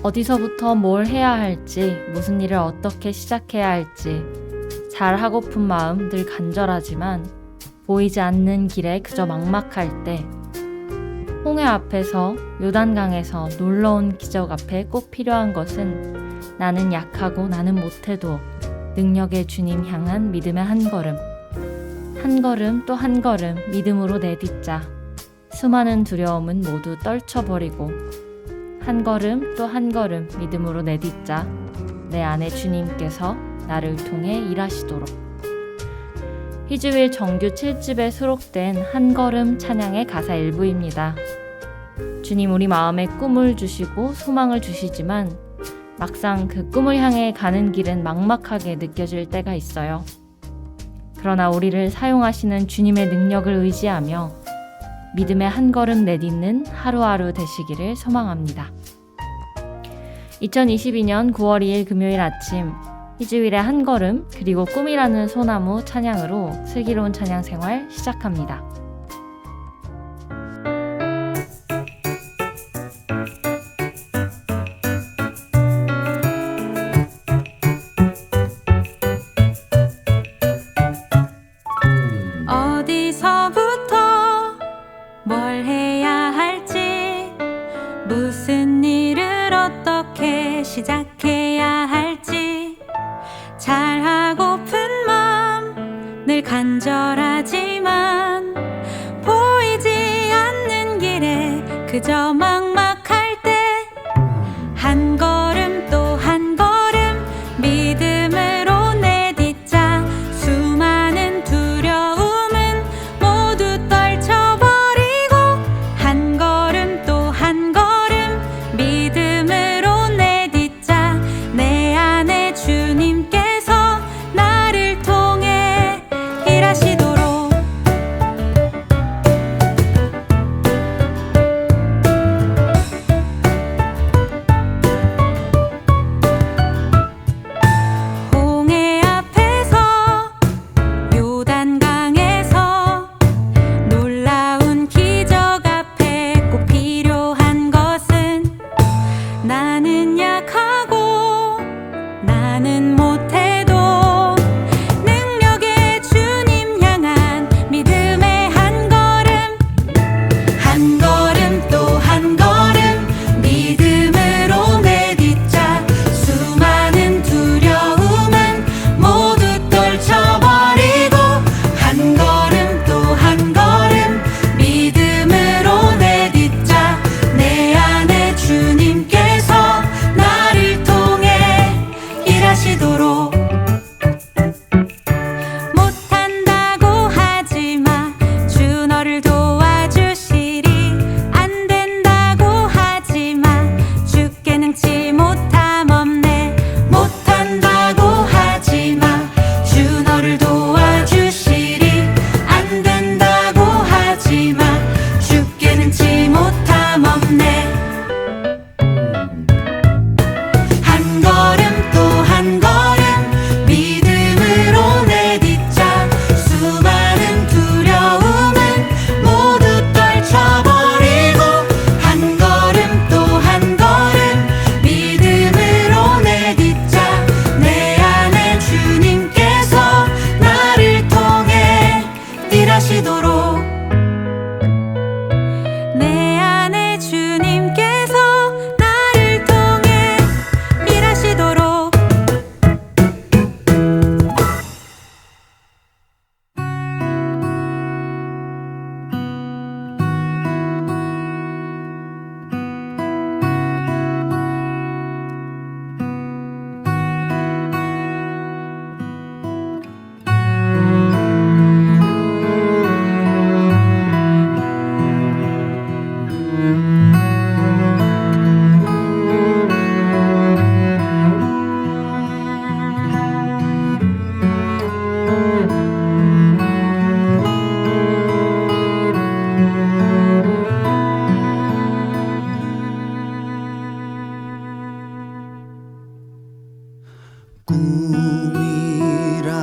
어디서부터 뭘 해야 할지, 무슨 일을 어떻게 시작해야 할지 잘하고픈 마음 늘 간절하지만 보이지 않는 길에 그저 막막할 때 홍해 앞에서 요단강에서 놀라운 기적 앞에 꼭 필요한 것은 나는 약하고 나는 못해도 능력의 주님 향한 믿음의 한 걸음, 한 걸음 또 한 걸음 믿음으로 내딛자. 수많은 두려움은 모두 떨쳐버리고 한 걸음 또 한 걸음 믿음으로 내딛자. 내 안에 주님께서 나를 통해 일하시도록. 희주일 정규 7집에 수록된 한 걸음 찬양의 가사 일부입니다. 주님 우리 마음에 꿈을 주시고 소망을 주시지만 막상 그 꿈을 향해 가는 길은 막막하게 느껴질 때가 있어요. 그러나 우리를 사용하시는 주님의 능력을 의지하며 믿음의 한 걸음 내딛는 하루하루 되시기를 소망합니다. 2022년 9월 2일 금요일 아침 희주일의 한 걸음 그리고 꿈이라는 소나무 찬양으로 슬기로운 찬양 생활 시작합니다. 어디서부터 뭘 해야 할지, 무슨 일을 어떻게 시작해야 할지 잘하고픈 마음 늘 간절하지만 보이지 않는 길에 그저 막막할 때 한 걸음 또 한 걸음 믿음으로 내딛자. 수많은 두려움은 모두 떨쳐버리고 한 걸음 또 한 걸음 믿음으로 내딛자. 내 안에 주님께서 나를 통해 일하시도록. 홍해 앞에서 요단강에서 놀라운 기적 앞에 꼭 필요한 것은 나는 약하고 나는 못해도 능력의 주님 향한 믿음의 한 걸음, 한 걸음 또 한 걸음 믿음으로 내딛자. 수많은 두려움은 모두 떨쳐버리고 한 걸음 또 한 걸음 믿음으로 내딛자. 내 안에 주님께서 나를 통해 일하시도록. 못한다고 하지마, 주 너를 도와주시리. 안 된다고 하지마, 주께 능치 못함 없네. 못한다고 하지마, 주 너를 도와주시리. 안 된다고 하지마, 주께 능치 못함 없네. 한 걸음 또 한 걸음 믿음으로 내딛자. 수많은 두려움은 모두 떨쳐버리고 한 걸음 또 한 걸음 믿음으로 내딛자. 내 안에 주님께서 나를 통해 일하시도록. 내 안에 주님께서 나를 통해 일하시도록.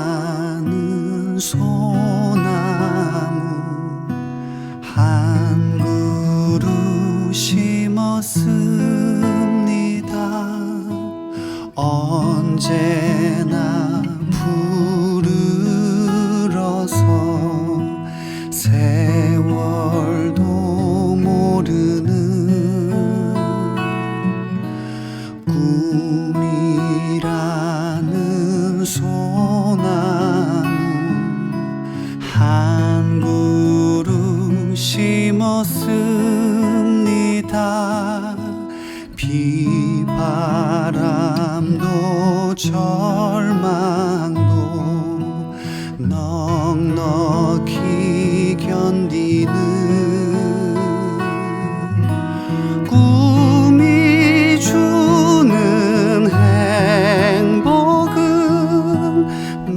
꿈이라는 소나무 한 그루 심었습니다. 절망도 넉넉히 견디는 꿈이 주는 행복은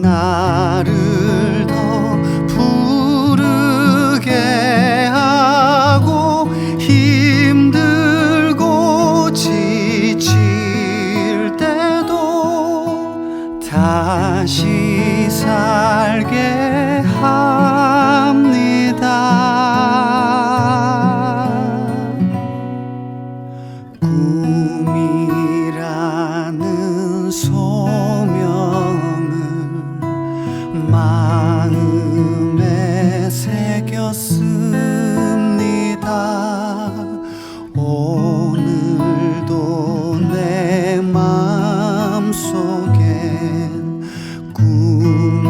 나를 더 부르게 하고 힘들고 지칠 때도 다시 살게 합니다. 꿈이라는 소명을 마음에 새겼습니다. 오늘도 내 마음속엔 꿈이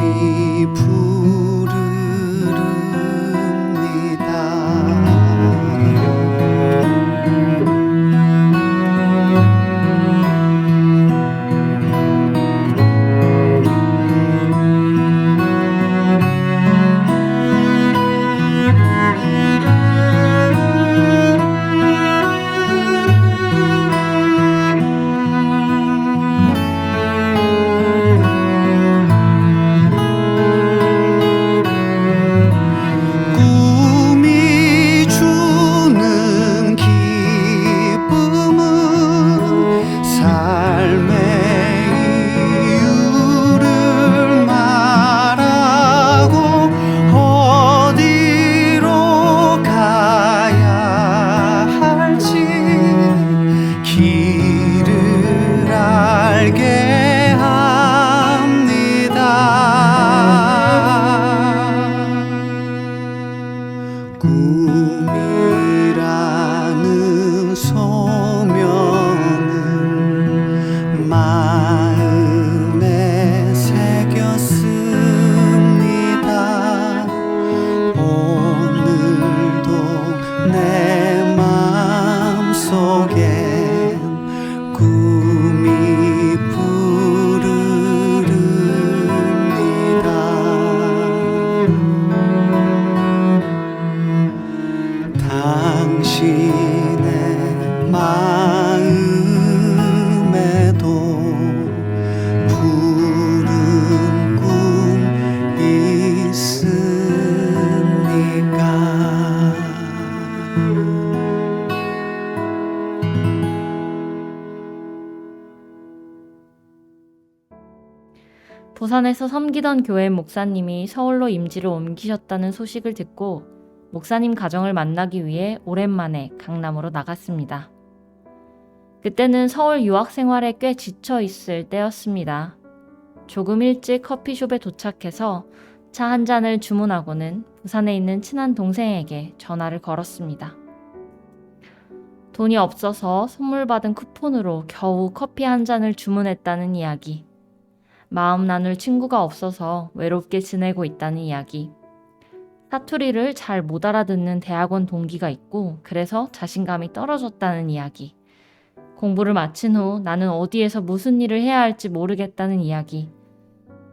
꿈이 주는 기쁨은 삶의 이유를 말하고 어디로 가야 할지 길을 알게 합니다. 꿈이라는 소명을 마음에 새겼습니다. 오늘도 내 마음속엔 꿈이 당신의 마음에도 푸른 꿈 있으니까. 부산에서 섬기던 교회 목사님이 서울로 임지를 옮기셨다는 소식을 듣고 목사님 가정을 만나기 위해 오랜만에 강남으로 나갔습니다. 그때는 서울 유학 생활에 꽤 지쳐 있을 때였습니다. 조금 일찍 커피숍에 도착해서 차 한 잔을 주문하고는 부산에 있는 친한 동생에게 전화를 걸었습니다. 돈이 없어서 선물 받은 쿠폰으로 겨우 커피 한 잔을 주문했다는 이야기. 마음 나눌 친구가 없어서 외롭게 지내고 있다는 이야기. 사투리를 잘 못 알아듣는 대학원 동기가 있고 그래서 자신감이 떨어졌다는 이야기. 공부를 마친 후 나는 어디에서 무슨 일을 해야 할지 모르겠다는 이야기.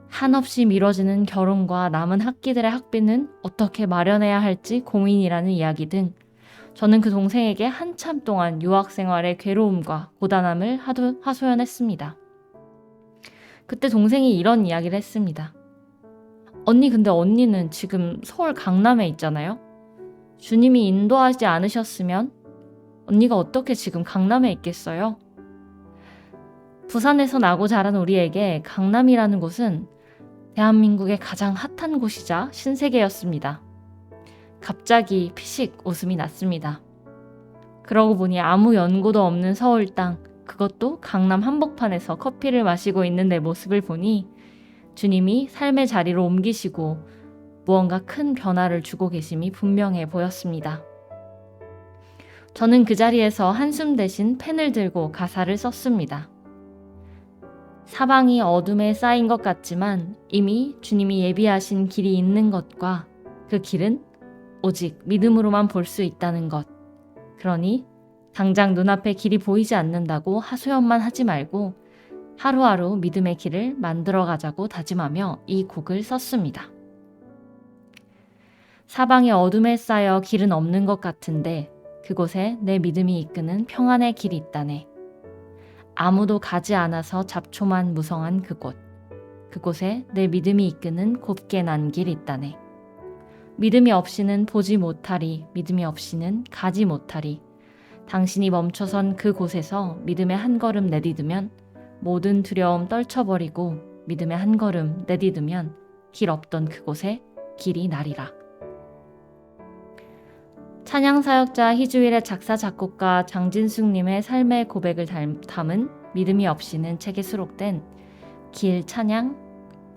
한없이 미뤄지는 결혼과 남은 학기들의 학비는 어떻게 마련해야 할지 고민이라는 이야기 등 저는 그 동생에게 한참 동안 유학 생활의 괴로움과 고단함을 하소연했습니다. 그때 동생이 이런 이야기를 했습니다. 언니, 근데 언니는 지금 서울 강남에 있잖아요? 주님이 인도하지 않으셨으면 언니가 어떻게 지금 강남에 있겠어요? 부산에서 나고 자란 우리에게 강남이라는 곳은 대한민국의 가장 핫한 곳이자 신세계였습니다. 갑자기 피식 웃음이 났습니다. 그러고 보니 아무 연고도 없는 서울 땅, 그것도 강남 한복판에서 커피를 마시고 있는 내 모습을 보니 주님이 삶의 자리로 옮기시고 무언가 큰 변화를 주고 계심이 분명해 보였습니다. 저는 그 자리에서 한숨 대신 펜을 들고 가사를 썼습니다. 사방이 어둠에 쌓인 것 같지만 이미 주님이 예비하신 길이 있는 것과 그 길은 오직 믿음으로만 볼 수 있다는 것. 그러니 당장 눈앞에 길이 보이지 않는다고 하소연만 하지 말고 하루하루 믿음의 길을 만들어가자고 다짐하며 이 곡을 썼습니다. 사방에 어둠에 쌓여 길은 없는 것 같은데 그곳에 내 믿음이 이끄는 평안의 길이 있다네. 아무도 가지 않아서 잡초만 무성한 그곳. 그곳에 내 믿음이 이끄는 곱게 난 길이 있다네. 믿음이 없이는 보지 못하리, 믿음이 없이는 가지 못하리. 당신이 멈춰선 그곳에서 믿음의 한 걸음 내디디면 모든 두려움 떨쳐버리고 믿음의 한 걸음 내디디면 길 없던 그곳에 길이 나리라. 찬양사역자 희주일의 작사 작곡가 장진숙님의 삶의 고백을 담은 믿음이 없이는 책에 수록된 길 찬양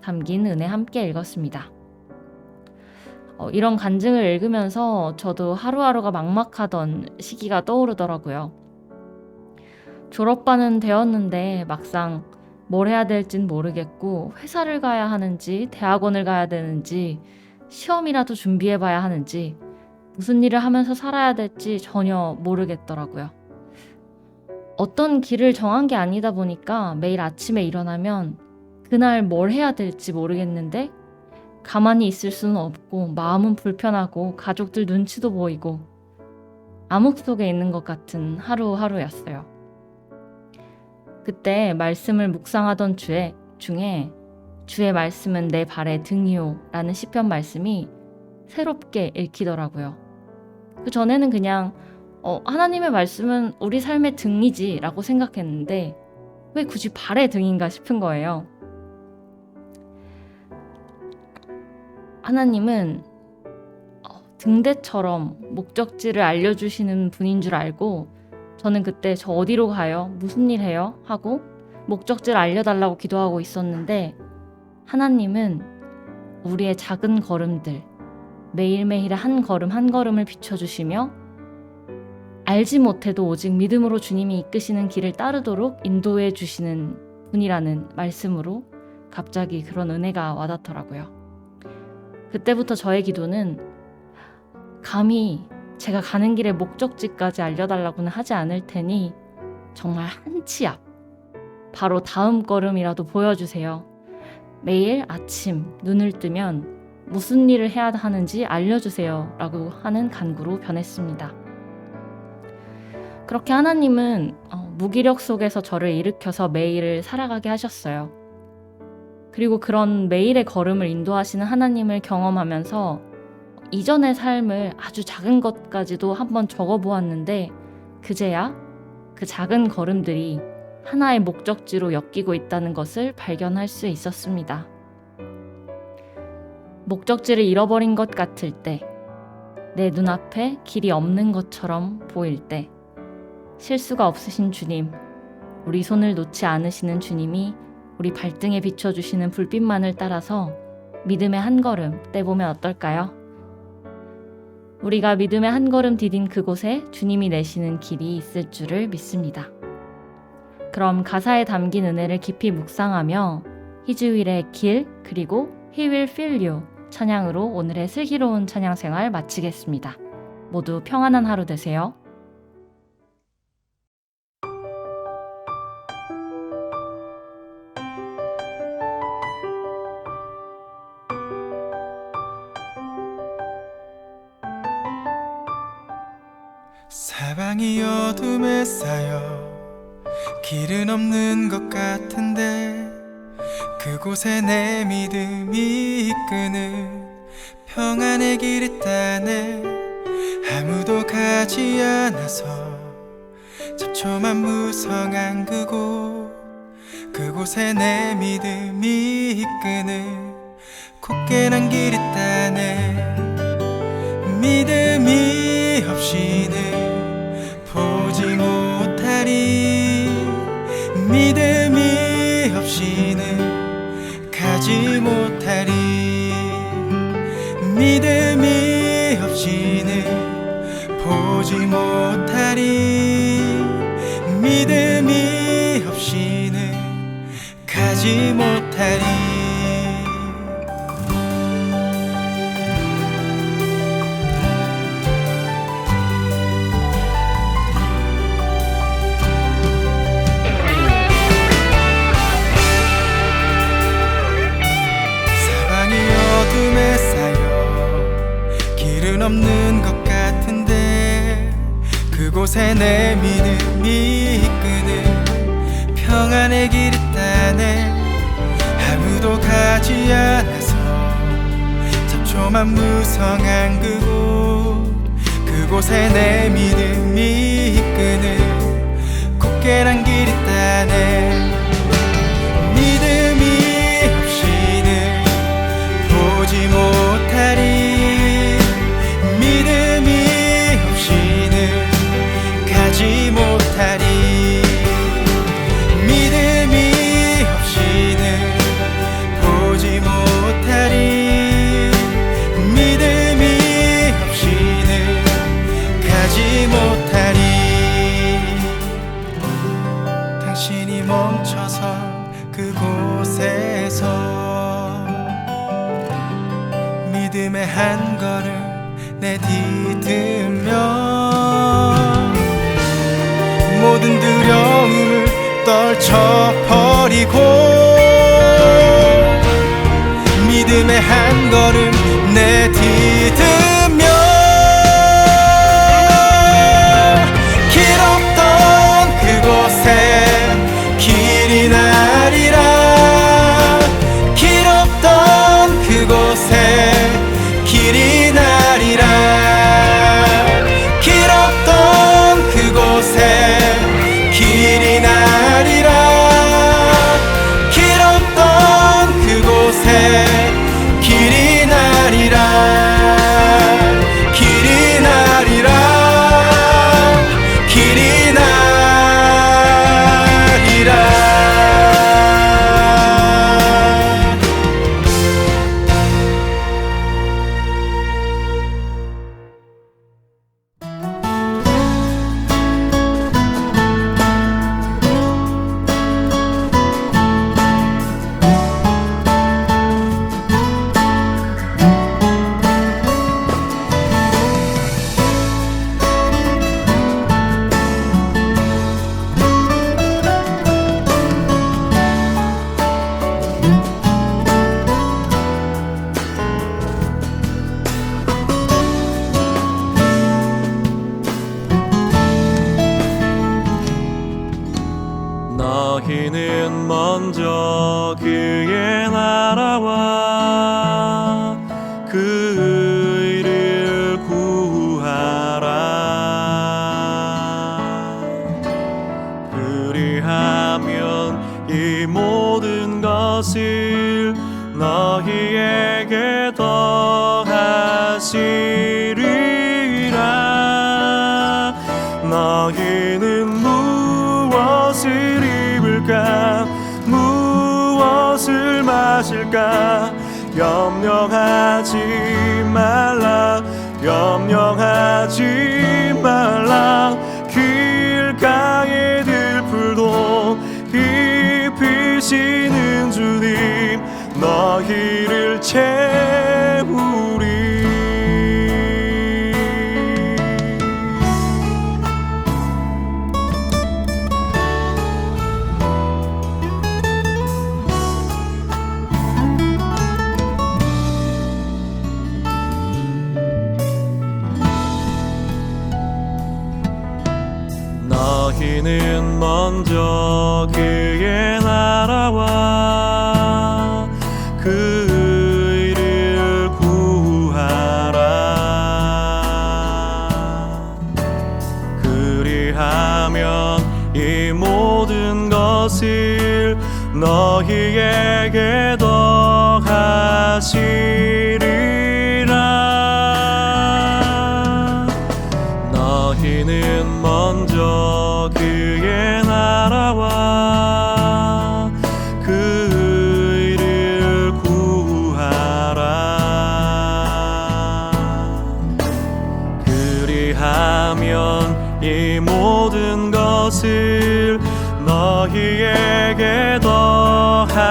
담긴 은혜 함께 읽었습니다. 이런 간증을 읽으면서 저도 하루하루가 막막하던 시기가 떠오르더라고요. 졸업반은 되었는데 막상 뭘 해야 될진 모르겠고 회사를 가야 하는지 대학원을 가야 되는지 시험이라도 준비해봐야 하는지 무슨 일을 하면서 살아야 될지 전혀 모르겠더라고요. 어떤 길을 정한 게 아니다 보니까 매일 아침에 일어나면 그날 뭘 해야 될지 모르겠는데 가만히 있을 수는 없고 마음은 불편하고 가족들 눈치도 보이고 암흑 속에 있는 것 같은 하루하루였어요. 그때 말씀을 묵상하던 중에 주의 말씀은 내 발의 등이요 라는 시편 말씀이 새롭게 읽히더라고요. 그 전에는 그냥 하나님의 말씀은 우리 삶의 등이지 라고 생각했는데 왜 굳이 발의 등인가 싶은 거예요. 하나님은 등대처럼 목적지를 알려주시는 분인 줄 알고 저는 그때 저 어디로 가요? 무슨 일 해요? 하고 목적지를 알려달라고 기도하고 있었는데 하나님은 우리의 작은 걸음들, 매일매일의 한 걸음 한 걸음을 비춰주시며 알지 못해도 오직 믿음으로 주님이 이끄시는 길을 따르도록 인도해 주시는 분이라는 말씀으로 갑자기 그런 은혜가 와닿더라고요. 그때부터 저의 기도는 감히 제가 가는 길의 목적지까지 알려달라고는 하지 않을 테니 정말 한 치 앞, 바로 다음 걸음이라도 보여주세요. 매일 아침 눈을 뜨면 무슨 일을 해야 하는지 알려주세요 라고 하는 간구로 변했습니다. 그렇게 하나님은 무기력 속에서 저를 일으켜서 매일을 살아가게 하셨어요. 그리고 그런 매일의 걸음을 인도하시는 하나님을 경험하면서 이전의 삶을 아주 작은 것까지도 한번 적어보았는데 그제야 그 작은 걸음들이 하나의 목적지로 엮이고 있다는 것을 발견할 수 있었습니다. 목적지를 잃어버린 것 같을 때, 내 눈앞에 길이 없는 것처럼 보일 때, 실수가 없으신 주님, 우리 손을 놓지 않으시는 주님이 우리 발등에 비춰주시는 불빛만을 따라서 믿음의 한 걸음 떼보면 어떨까요? 우리가 믿음의 한 걸음 디딘 그곳에 주님이 내시는 길이 있을 줄을 믿습니다. 그럼 가사에 담긴 은혜를 깊이 묵상하며 희주일의 길 그리고 He will fill you 찬양으로 오늘의 슬기로운 찬양 생활 마치겠습니다. 모두 평안한 하루 되세요. 사방이 어둠에 쌓여 길은 없는 것 같은데 그곳에 내 믿음이 이끄는 평안의 길 있다네. 아무도 가지 않아서 잡초만 무성한 그곳에 내 믿음이 이끄는 곱게 난 길 있다네. 믿음이 없이는 보지 못하리, 믿음이 없이는 가지 못하리, 믿음이 없이는 보지 못하리, 믿음이 없이는 가지 못하리. 없는 것 같은데 그곳에 내 믿음이 이끄는 평안의 길 있다네. 아무도 가지 않아서 잡초만 무성한 그곳에 내 믿음이 이끄는 꽃게란 길 있다네. 믿음이 없이는 보지 못하리. 믿음이 없이는 가지 못하리. 믿음이 없이는 보지 못하리. 믿음이 없이는 가지 못하리. 당신이 멈춰선 그곳에서 믿음의 한 걸음 내디디며 모든 두려움을 떨쳐버리고 믿음의 한 걸음 내디디며 길 없던 그곳에 길이 나리라. 길 없던 그곳에 길이 나리라. 길 없던 그곳에 길이 나리라. 길 없던 그곳에 길이 나리라. 길이 나리라. 길이 나리라. 너희는 먼저 그의 나라와 그 의를 구하라. 그리하면 이 모든 것을 너희에게 더하시리라. 너희는 무엇을 입을까 무엇을 마실까 염려하지 말라. 염려하지 말라. 길가에 들풀도 입히시는 주님 너희를 채우리. 너희는 먼저 그의 나라와 그 의를 구하라. 그리하면 이 모든 것을 너희에게 더하시리라. 너희는 먼저 그의 나라와 그 의를 구하라. 그리하면 이 모든 것을 너희에게 더하시리라.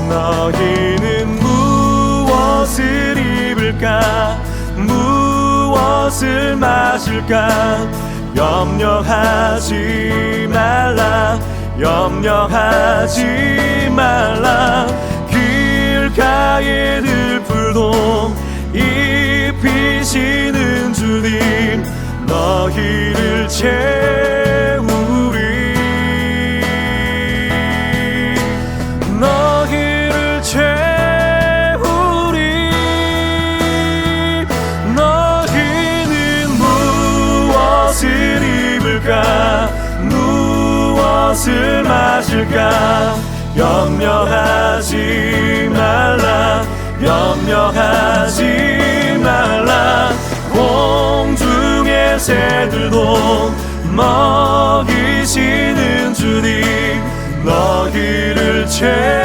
너희는 무엇을 입을까 무엇을 마실까 염려하지 말라. 염려하지 말라. 길 길가에 들풀도 입히시는 주님 너희를 채우리 너희를 채우리 너희는 무엇을 입을까 무엇을 마실까 염려하지 말라 염려하지 말라 공중의 새들도 먹이시는 주님 너희를 채